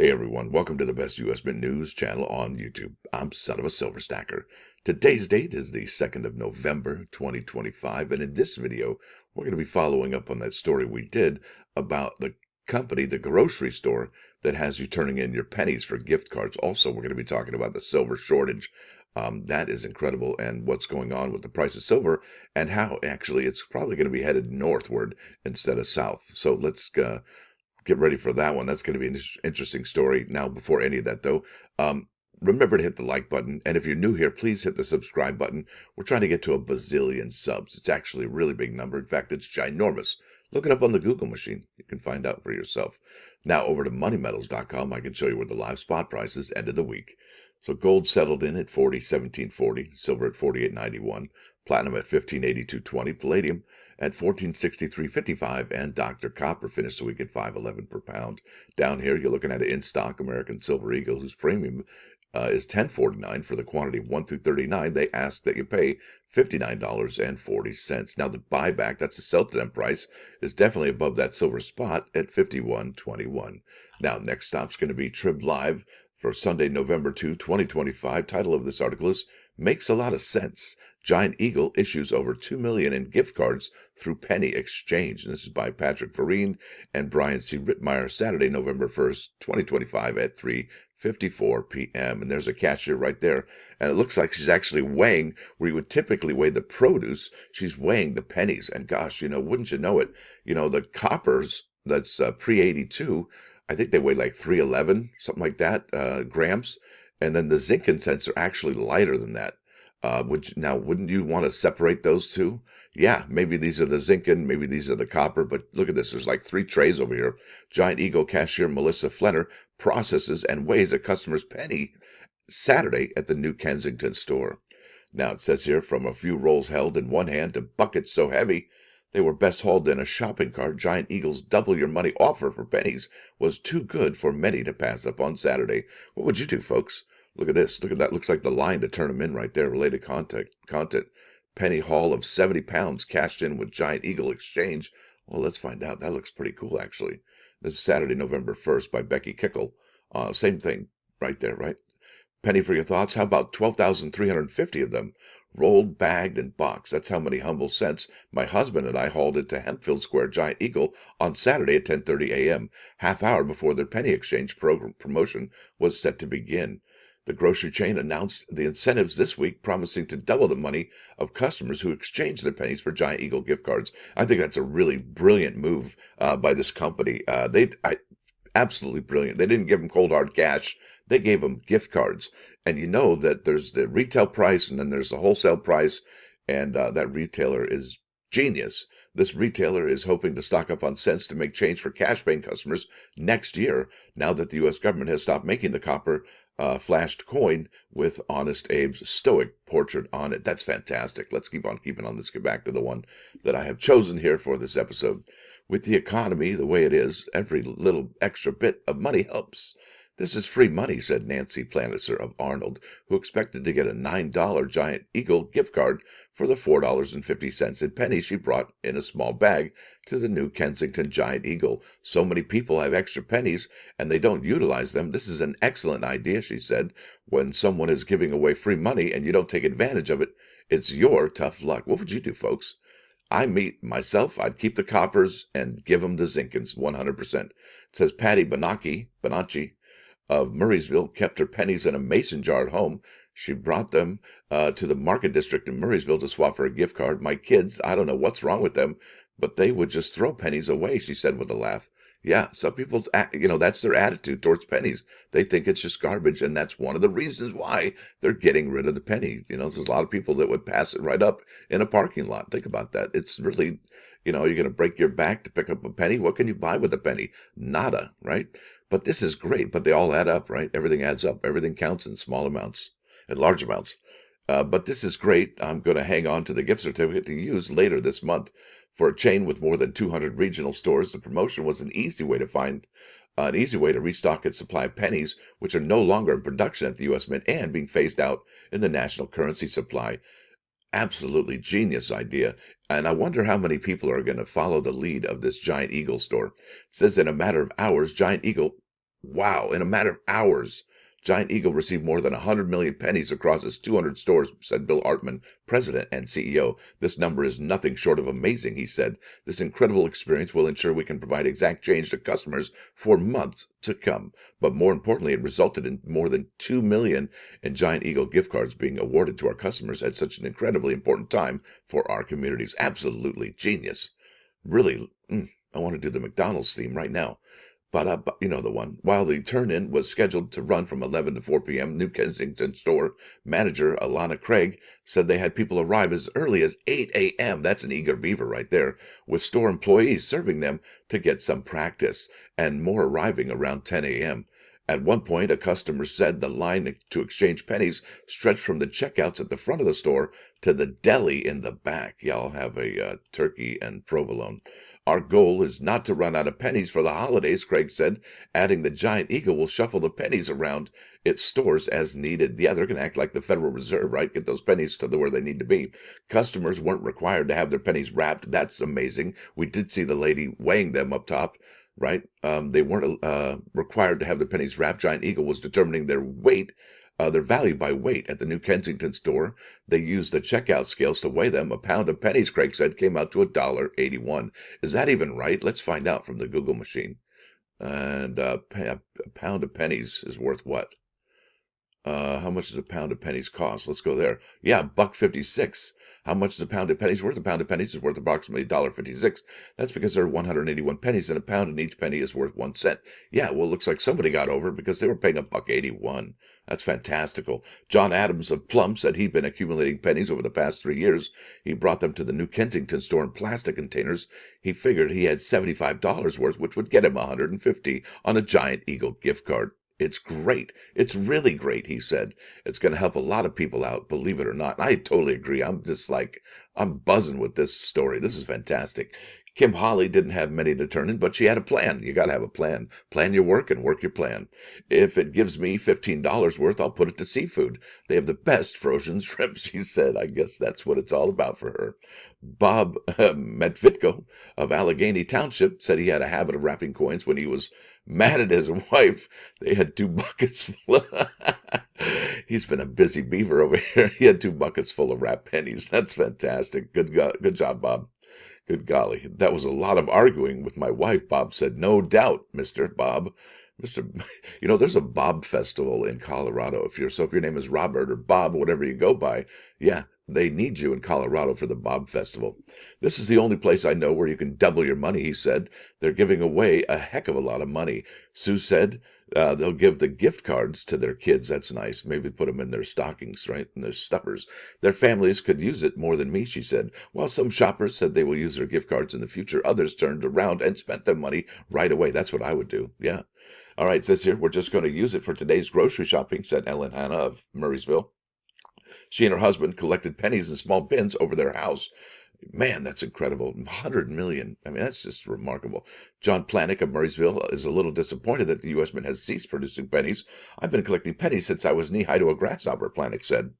Hey everyone, welcome to the best US Mint news channel on YouTube. I'm Son of a Silver Stacker. Today's date is the 2nd of November, 2025, and in this video, we're going to be following up on that story we did about the company, the grocery store, that has you turning in your pennies for gift cards. Also, we're going to be talking about the silver shortage. That is incredible, and what's going on with the price of silver, and how actually it's probably going to be headed northward instead of south. So let's get ready for that one. That's going to be an interesting story. Now, before any of that, though, remember to hit the like button. And if you're new here, please hit the subscribe button. We're trying to get to a bazillion subs. It's actually a really big number. In fact, it's ginormous. Look it up on the Google machine. You can find out for yourself. Now, over to moneymetals.com, I can show you where the live spot prices ended the week. So gold settled in at 40.1740, silver at 48.91, platinum at 15.8220, palladium at 14.6355, and Dr. Copper finished the week at 5.11 per pound. Down here, you're looking at an in-stock American Silver Eagle, whose premium is $10.49 for the quantity of 1 through 39. They ask that you pay $59.40. Now, the buyback, that's the sell-to-them price, is definitely above that silver spot at $51.21. Now, next stop's going to be Trib Live for Sunday, November 2, 2025. Title of this article is Makes a Lot of Sense. Giant Eagle issues over $2 million in gift cards through Penny Exchange. And this is by Patrick Vereen and Brian C. Rittmeyer, Saturday, November 1st, 2025 at 3:54 p.m. And there's a cashier right there. And it looks like she's actually weighing where you would typically weigh the produce. She's weighing the pennies. And gosh, wouldn't you know it? The coppers, that's pre-82, I think they weigh like 311, something like that, grams. And then the zinc and cents are actually lighter than that. Wouldn't you want to separate those two? Yeah, maybe these are the zinc and maybe these are the copper, but look at this. There's like 3 trays over here. Giant Eagle cashier Melissa Flenner processes and weighs a customer's penny Saturday at the New Kensington store. Now it says here, from a few rolls held in one hand to buckets so heavy they were best hauled in a shopping cart, Giant Eagle's double your money offer for pennies was too good for many to pass up on Saturday. What would you do, folks? Look at this. Look at that. Looks like the line to turn them in right there. Related content. Penny haul of 70 pounds cashed in with Giant Eagle Exchange. Well, let's find out. That looks pretty cool, actually. This is Saturday, November 1st by Becky Kickle. Same thing right there, right? Penny for your thoughts. How about 12,350 of them? Rolled, bagged, and boxed. That's how many humble cents my husband and I hauled into Hempfield Square Giant Eagle on Saturday at 10:30 a.m., half hour before their penny exchange promotion was set to begin. The grocery chain announced the incentives this week, promising to double the money of customers who exchange their pennies for Giant Eagle gift cards. I think that's a really brilliant move by this company. Absolutely brilliant. They didn't give them cold hard cash. They gave them gift cards. And you know that there's the retail price and then there's the wholesale price. And that retailer is genius. This retailer is hoping to stock up on cents to make change for cash paying customers next year, now that the U.S. government has stopped making the copper flashed coin with Honest Abe's stoic portrait on it. That's fantastic. Let's keep on keeping on. Let's get back to the one that I have chosen here for this episode. With the economy the way it is, every little extra bit of money helps. This is free money, said Nancy Planitzer of Arnold, who expected to get a $9 Giant Eagle gift card for the $4.50 in pennies she brought in a small bag to the New Kensington Giant Eagle. So many people have extra pennies and they don't utilize them. This is an excellent idea, she said. When someone is giving away free money and you don't take advantage of it, it's your tough luck. What would you do, folks? I'd keep the coppers and give them the zinkins, 100%. It says Patty Bonacci of Murraysville kept her pennies in a mason jar at home. She brought them to the market district in Murraysville to swap for a gift card. My kids, I don't know what's wrong with them, but they would just throw pennies away, she said with a laugh. Yeah, some people, that's their attitude towards pennies. They think it's just garbage, and that's one of the reasons why they're getting rid of the penny. There's a lot of people that would pass it right up in a parking lot. Think about that. It's really, you're going to break your back to pick up a penny. What can you buy with a penny? Nada, right? But this is great, but they all add up, right? Everything adds up. Everything counts in small amounts and large amounts. But this is great. I'm going to hang on to the gift certificate to use later this month. For a chain with more than 200 regional stores, the promotion was an easy way to restock its supply of pennies, which are no longer in production at the U.S. Mint and being phased out in the national currency supply. Absolutely genius idea. And I wonder how many people are going to follow the lead of this Giant Eagle store. It says in a matter of hours, Giant Eagle Wow, in a matter of hours, Giant Eagle received more than 100 million pennies across its 200 stores, said Bill Artman, president and CEO. This number is nothing short of amazing, he said. This incredible experience will ensure we can provide exact change to customers for months to come. But more importantly, it resulted in more than 2 million in Giant Eagle gift cards being awarded to our customers at such an incredibly important time for our communities. Absolutely genius. Really, I want to do the McDonald's theme right now. But you know the one. While the turn-in was scheduled to run from 11 to 4 p.m., New Kensington store manager Alana Craig said they had people arrive as early as 8 a.m. That's an eager beaver right there, with store employees serving them to get some practice, and more arriving around 10 a.m. At one point, a customer said the line to exchange pennies stretched from the checkouts at the front of the store to the deli in the back. Y'all have a turkey and provolone. Our goal is not to run out of pennies for the holidays, Craig said, adding the Giant Eagle will shuffle the pennies around its stores as needed. Yeah, they're going to act like the Federal Reserve, right? Get those pennies to where they need to be. Customers weren't required to have their pennies wrapped. That's amazing. We did see the lady weighing them up top, right? They weren't required to have their pennies wrapped. Giant Eagle was determining their weight, their value by weight at the New Kensington store. They used the checkout scales to weigh them. A pound of pennies, Craig said, came out to $1.81. Is that even right? Let's find out from the Google machine. And a pound of pennies is worth what? How much does a pound of pennies cost? Let's go there. Yeah, $1.56. How much is a pound of pennies worth? A pound of pennies is worth approximately $1.56. That's because there are 181 pennies, and a pound, and each penny is worth 1 cent. Yeah, well, it looks like somebody got over because they were paying $1.81. That's fantastical. John Adams of Plum said he'd been accumulating pennies over the past 3 years. He brought them to the New Kensington store in plastic containers. He figured he had $75 worth, which would get him $150 on a Giant Eagle gift card. It's great. It's really great, he said. It's going to help a lot of people out, believe it or not. I totally agree. I'm buzzing with this story. This is fantastic. Kim Holly didn't have many to turn in, but she had a plan. You got to have a plan. Plan your work and work your plan. If it gives me $15 worth, I'll put it to seafood. They have the best frozen shrimp, she said. I guess that's what it's all about for her. Bob Medvitko of Allegheny Township said he had a habit of wrapping coins when he was mad at his wife. They had 2 buckets full of He's been a busy beaver over here. He had 2 buckets full of wrapped pennies. That's fantastic. Good job, Bob. Good golly. That was a lot of arguing with my wife, Bob said. No doubt, Mr. Bob. Mr. There's a Bob festival in Colorado. If your name is Robert or Bob, whatever you go by, yeah, they need you in Colorado for the Bob Festival. This is the only place I know where you can double your money, he said. They're giving away a heck of a lot of money. Sue said they'll give the gift cards to their kids. That's nice. Maybe put them in their stockings, right? In their stuffers. Their families could use it more than me, she said. While some shoppers said they will use their gift cards in the future, others turned around and spent their money right away. That's what I would do. Yeah. All right, it says here, we're just going to use it for today's grocery shopping, said Ellen Hanna of Murraysville. She and her husband collected pennies in small bins over their house. Man, that's incredible. 100 million. I mean, that's just remarkable. John Planick of Murraysville is a little disappointed that the U.S. Mint has ceased producing pennies. I've been collecting pennies since I was knee-high to a grasshopper, Planick said.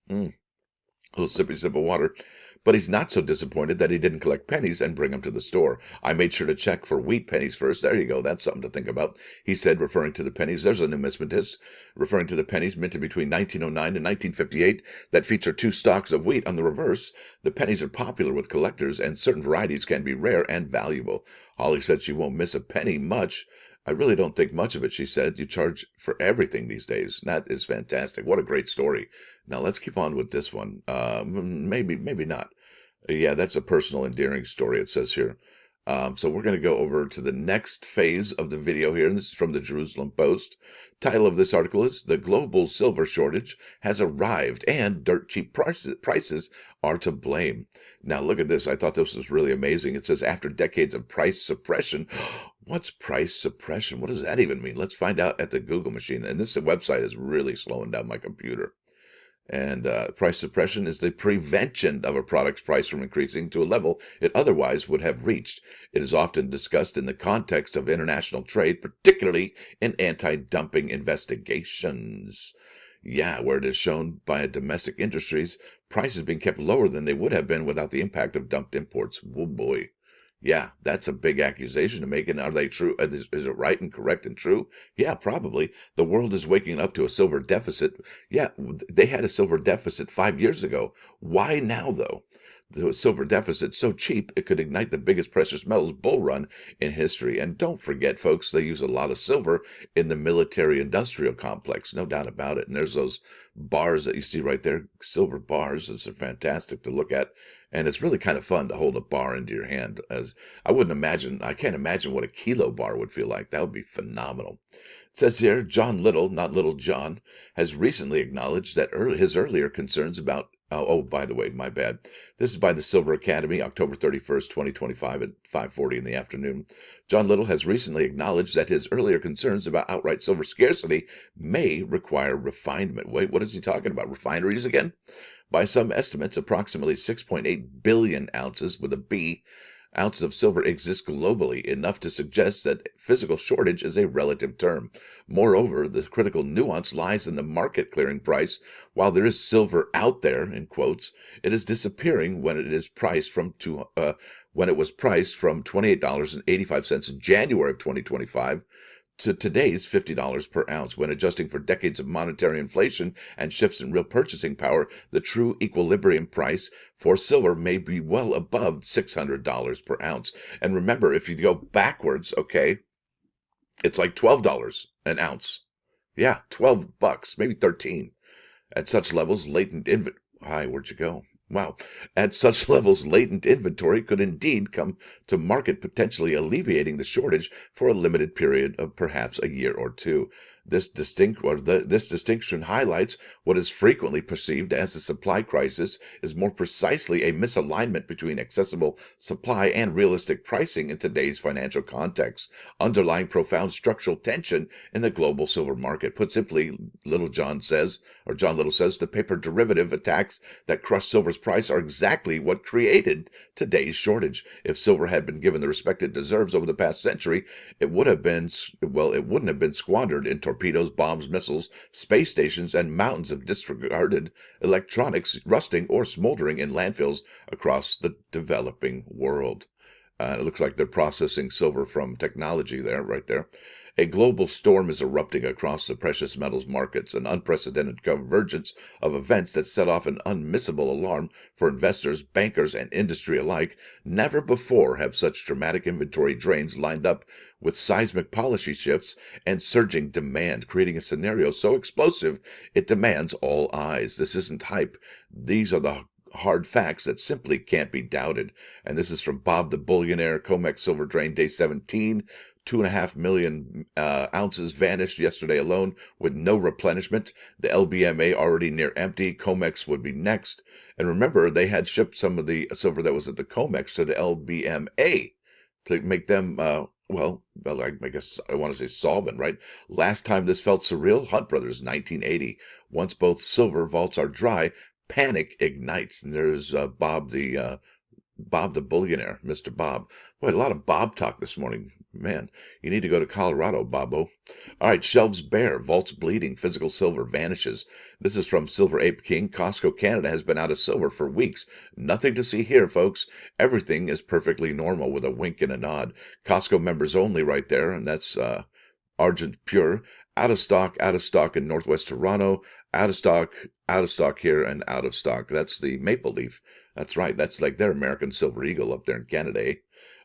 A little sippy sip of water. But he's not so disappointed that he didn't collect pennies and bring them to the store. I made sure to check for wheat pennies first. There you go. That's something to think about. He said, referring to the pennies. There's a numismatist referring to the pennies minted between 1909 and 1958 that feature 2 stalks of wheat on the reverse. The pennies are popular with collectors, and certain varieties can be rare and valuable. Holly said she won't miss a penny much. I really don't think much of it, she said. You charge for everything these days. That is fantastic. What a great story. Now let's keep on with this one. Maybe not. Yeah, that's a personal, endearing story, it says here. So we're going to go over to the next phase of the video here, and this is from the Jerusalem Post. Title of this article is, The Global Silver Shortage Has Arrived and Dirt Cheap Prices Are to Blame. Now look at this. I thought this was really amazing. It says, after decades of price suppression, what's price suppression? What does that even mean? Let's find out at the Google machine. And this website is really slowing down my computer. And price suppression is the prevention of a product's price from increasing to a level it otherwise would have reached. It is often discussed in the context of international trade, particularly in anti-dumping investigations. Yeah, where it is shown by domestic industries, prices being kept lower than they would have been without the impact of dumped imports. Oh boy. Yeah, that's a big accusation to make. And are they true? Is it right and correct and true? Yeah, probably. The world is waking up to a silver deficit. Yeah, they had a silver deficit 5 years ago. Why now, though? The silver deficit so cheap it could ignite the biggest precious metals bull run in history. And don't forget, folks, they use a lot of silver in the military-industrial complex, no doubt about it. And there's those bars that you see right there, silver bars. Those are fantastic to look at. And it's really kind of fun to hold a bar into your hand. As I can't imagine what a kilo bar would feel like. That would be phenomenal. It says here, John Little, not Little John, has recently acknowledged that his earlier concerns about, by the way, my bad. This is by the Silver Academy, October 31st, 2025 at 5:40 in the afternoon. John Little has recently acknowledged that his earlier concerns about outright silver scarcity may require refinement. Wait, what is he talking about? Refineries again? By some estimates, approximately 6.8 billion ounces with a B ounces of silver exist globally, enough to suggest that physical shortage is a relative term. Moreover, the critical nuance lies in the market clearing price. While there is silver out there, in quotes, it is disappearing when it is priced when it was priced from $28.85 in January of 2025 to today's $50 per ounce. When adjusting for decades of monetary inflation and shifts in real purchasing power, the true equilibrium price for silver may be well above $600 per ounce. And remember, if you go backwards, okay, it's like $12 an ounce. Yeah, $12, maybe 13. At such levels, latent inventory. Hi, where'd you go? Wow. At such levels, latent inventory could indeed come to market, potentially alleviating the shortage for a limited period of perhaps a year or two. This distinction highlights what is frequently perceived as a supply crisis is more precisely a misalignment between accessible supply and realistic pricing in today's financial context, underlying profound structural tension in the global silver market. Put simply, John Little says, the paper derivative attacks that crush silver's price are exactly what created today's shortage. If silver had been given the respect it deserves over the past century, it wouldn't have been squandered in torpedoes, bombs, missiles, space stations, and mountains of disregarded electronics rusting or smoldering in landfills across the developing world. It looks like they're processing silver from technology there, right there. A global storm is erupting across the precious metals markets, an unprecedented convergence of events that set off an unmissable alarm for investors, bankers, and industry alike. Never before have such dramatic inventory drains lined up with seismic policy shifts and surging demand, creating a scenario so explosive it demands all eyes. This isn't hype. These are the hard facts that simply can't be doubted. And this is from Bob the Billionaire, COMEX Silver Drain, Day 17. 2.5 million ounces vanished yesterday alone with no replenishment. The LBMA already near empty. COMEX would be next. And remember, they had shipped some of the silver that was at the COMEX to the LBMA to make them, I guess I want to say solvent, right? Last time this felt surreal, Hunt Brothers, 1980. Once both silver vaults are dry, panic ignites. And there's Bob the Billionaire, Mr. Bob. Boy, a lot of Bob talk this morning. Man, you need to go to Colorado, Bobo. All right, shelves bare, vaults bleeding, physical silver vanishes. This is from Silver Ape King. Costco Canada has been out of silver for weeks. Nothing to see here, folks. Everything is perfectly normal with a wink and a nod. Costco members only right there, and that's Argent Pure. Out of stock in Northwest Toronto, out of stock here, and out of stock. That's the Maple Leaf. That's right. That's like their American Silver Eagle up there in Canada, eh?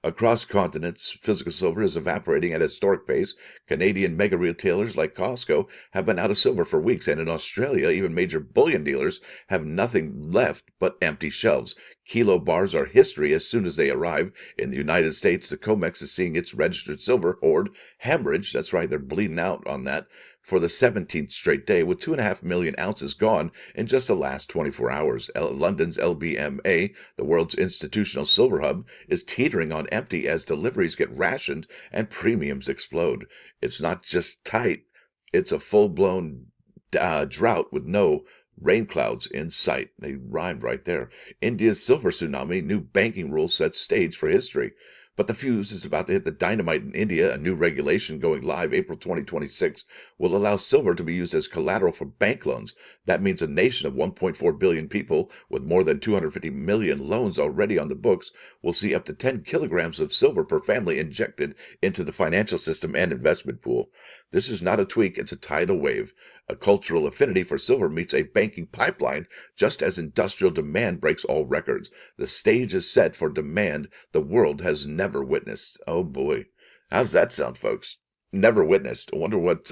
Across continents, physical silver is evaporating at a historic pace. Canadian mega retailers like Costco have been out of silver for weeks, and in Australia, even major bullion dealers have nothing left but empty shelves. Kilo bars are history as soon as they arrive. In the United States, the COMEX is seeing its registered silver hoard hemorrhage. That's right, they're bleeding out on that for the 17th straight day, with 2.5 million ounces gone in just the last 24 hours. London's LBMA, the world's institutional silver hub, is teetering on empty as deliveries get rationed and premiums explode. It's not just tight, it's a full-blown drought with no rain clouds in sight. They rhymed right there. India's silver tsunami, new banking rules set stage for history. But the fuse is about to hit the dynamite in India. A new regulation going live April 2026 will allow silver to be used as collateral for bank loans. That means a nation of 1.4 billion people with more than 250 million loans already on the books will see up to 10 kilograms of silver per family injected into the financial system and investment pool. This is not a tweak, it's a tidal wave. A cultural affinity for silver meets a banking pipeline, just as industrial demand breaks all records. The stage is set for demand the world has never witnessed. Oh boy. How's that sound, folks? Never witnessed. I wonder what,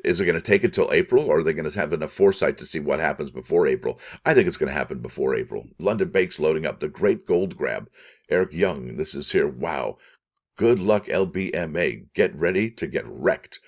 is it going to take until April, or are they going to have enough foresight to see what happens before April? I think it's going to happen before April. London Bakes loading up the great gold grab. Eric Young, this is here. Wow. Good luck, LBMA. Get ready to get wrecked.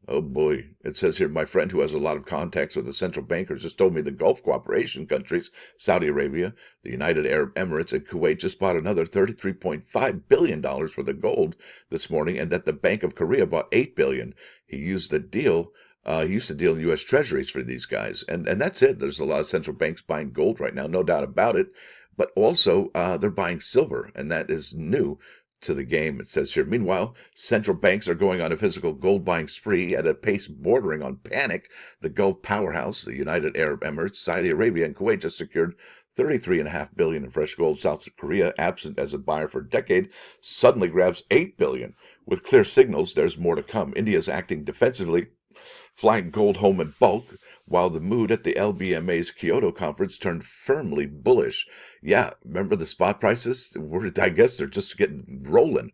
Oh boy. It says here, my friend who has a lot of contacts with the central bankers just told me the Gulf cooperation countries, Saudi Arabia, the United Arab Emirates, and Kuwait just bought another $33.5 billion worth of gold this morning, and that the Bank of Korea bought $8 billion. He used the deal. He used to deal in U.S. Treasuries for these guys. And that's it. There's a lot of central banks buying gold right now, no doubt about it. But also, they're buying silver, and that is new to the game. It says here, meanwhile, central banks are going on a physical gold buying spree at a pace bordering on panic. The Gulf powerhouse, the United Arab Emirates, Saudi Arabia, and Kuwait just secured $33.5 billion in fresh gold. South Korea, absent as a buyer for a decade, suddenly grabs $8 billion. With clear signals, there's more to come. India is acting defensively, flying gold home in bulk, while the mood at the LBMA's Kyoto conference turned firmly bullish. Yeah, remember the spot prices? I guess they're just getting rolling.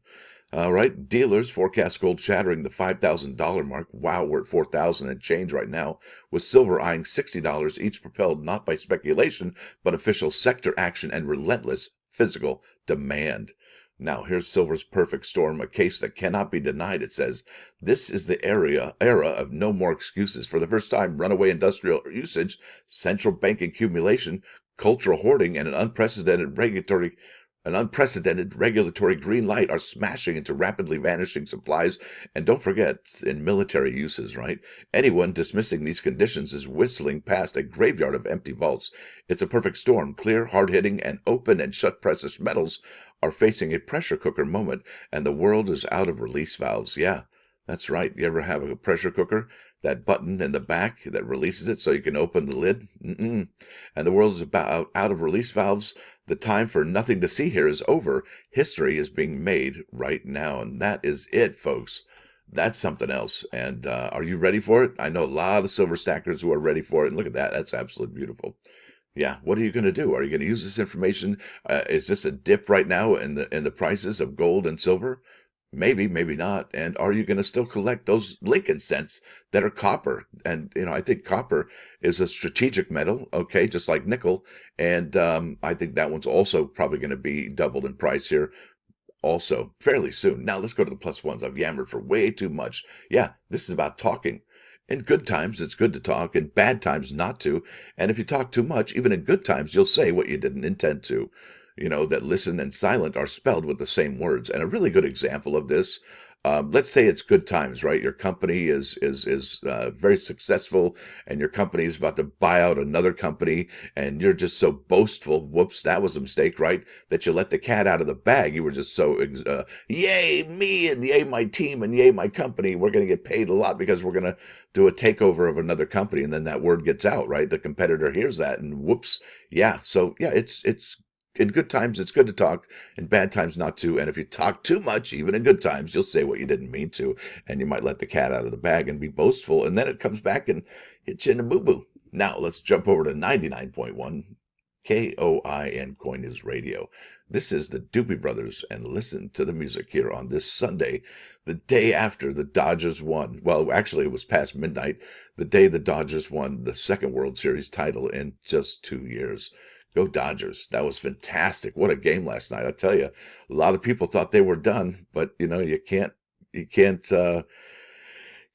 All right, dealers forecast gold shattering the $5,000 mark. Wow, we're at 4,000 and change right now, with silver eyeing $60 each, propelled not by speculation, but official sector action and relentless physical demand. Now, here's silver's perfect storm, a case that cannot be denied. It says, this is the era of no more excuses. For the first time, runaway industrial usage, central bank accumulation, cultural hoarding, and an unprecedented regulatory green light are smashing into rapidly vanishing supplies. And don't forget, in military uses, right? Anyone dismissing these conditions is whistling past a graveyard of empty vaults. It's a perfect storm. Clear, hard-hitting, and open and shut precious metals are facing a pressure cooker moment, and the world is out of release valves. Yeah, that's right. You ever have a pressure cooker? That button in the back that releases it so you can open the lid? And the world is about out of release valves. The time for nothing to see here is over. History is being made right now, and that is it, folks. That's something else. And are you ready for it? I know a lot of silver stackers who are ready for it. And look at that. That's absolutely beautiful. Yeah, what are you going to do? Are you going to use this information? Is this a dip right now in the prices of gold and silver? Maybe, maybe not. And are you going to still collect those Lincoln cents that are copper? And, I think copper is a strategic metal, okay, just like nickel. And I think that one's also probably going to be doubled in price here also fairly soon. Now let's go to the plus ones. I've yammered for way too much. Yeah, this is about talking. In good times, it's good to talk. In bad times, not to. And if you talk too much, even in good times, you'll say what you didn't intend to. That listen and silent are spelled with the same words. And a really good example of this, let's say it's good times, right? Your company is very successful, and your company is about to buy out another company, and you're just so boastful. Whoops, that was a mistake, right? That you let the cat out of the bag. You were just so, yay me, and yay my team, and yay my company. We're going to get paid a lot because we're going to do a takeover of another company, and then that word gets out, right? The competitor hears that, and whoops, yeah. So yeah, it's in good times, it's good to talk. In bad times, not to. And if you talk too much, even in good times, you'll say what you didn't mean to. And you might let the cat out of the bag and be boastful. And then it comes back and hits you in the boo-boo. Now, let's jump over to 99.1 KOIN Coin News Radio. This is the Doobie Brothers, and listen to the music here on this Sunday, the day after the Dodgers won. Well, actually, it was past midnight, the day the Dodgers won the second World Series title in just 2 years. Go Dodgers. That was fantastic. What a game last night. I tell you, a lot of people thought they were done, but you can't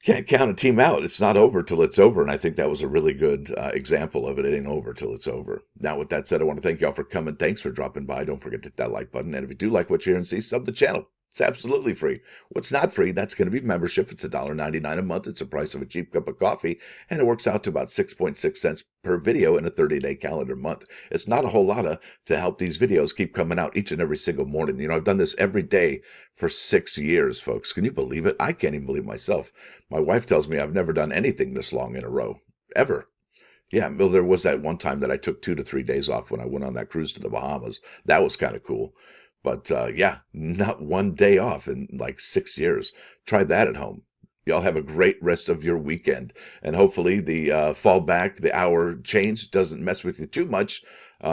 count a team out. It's not over till it's over. And I think that was a really good example of it. It ain't over till it's over. Now, with that said, I want to thank y'all for coming. Thanks for dropping by. Don't forget to hit that like button. And if you do like what you hear and see, sub the channel. It's absolutely free. What's not free, that's going to be membership. It's $1.99 a month. It's the price of a cheap cup of coffee, and it works out to about 6.6 cents per video in a 30-day calendar month. It's not a whole lot to help these videos keep coming out each and every single morning. You know, I've done this every day for 6 years, folks. Can you believe it? I can't even believe myself. My wife tells me I've never done anything this long in a row, ever. Yeah, well, there was that one time that I took 2 to 3 days off when I went on that cruise to the Bahamas. That was kind of cool. But yeah, not one day off in like 6 years. Try that at home. Y'all have a great rest of your weekend. And hopefully the fall back, the hour change doesn't mess with you too much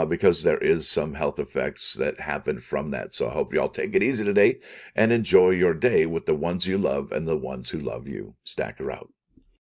because there is some health effects that happen from that. So I hope y'all take it easy today and enjoy your day with the ones you love and the ones who love you. Stacker out.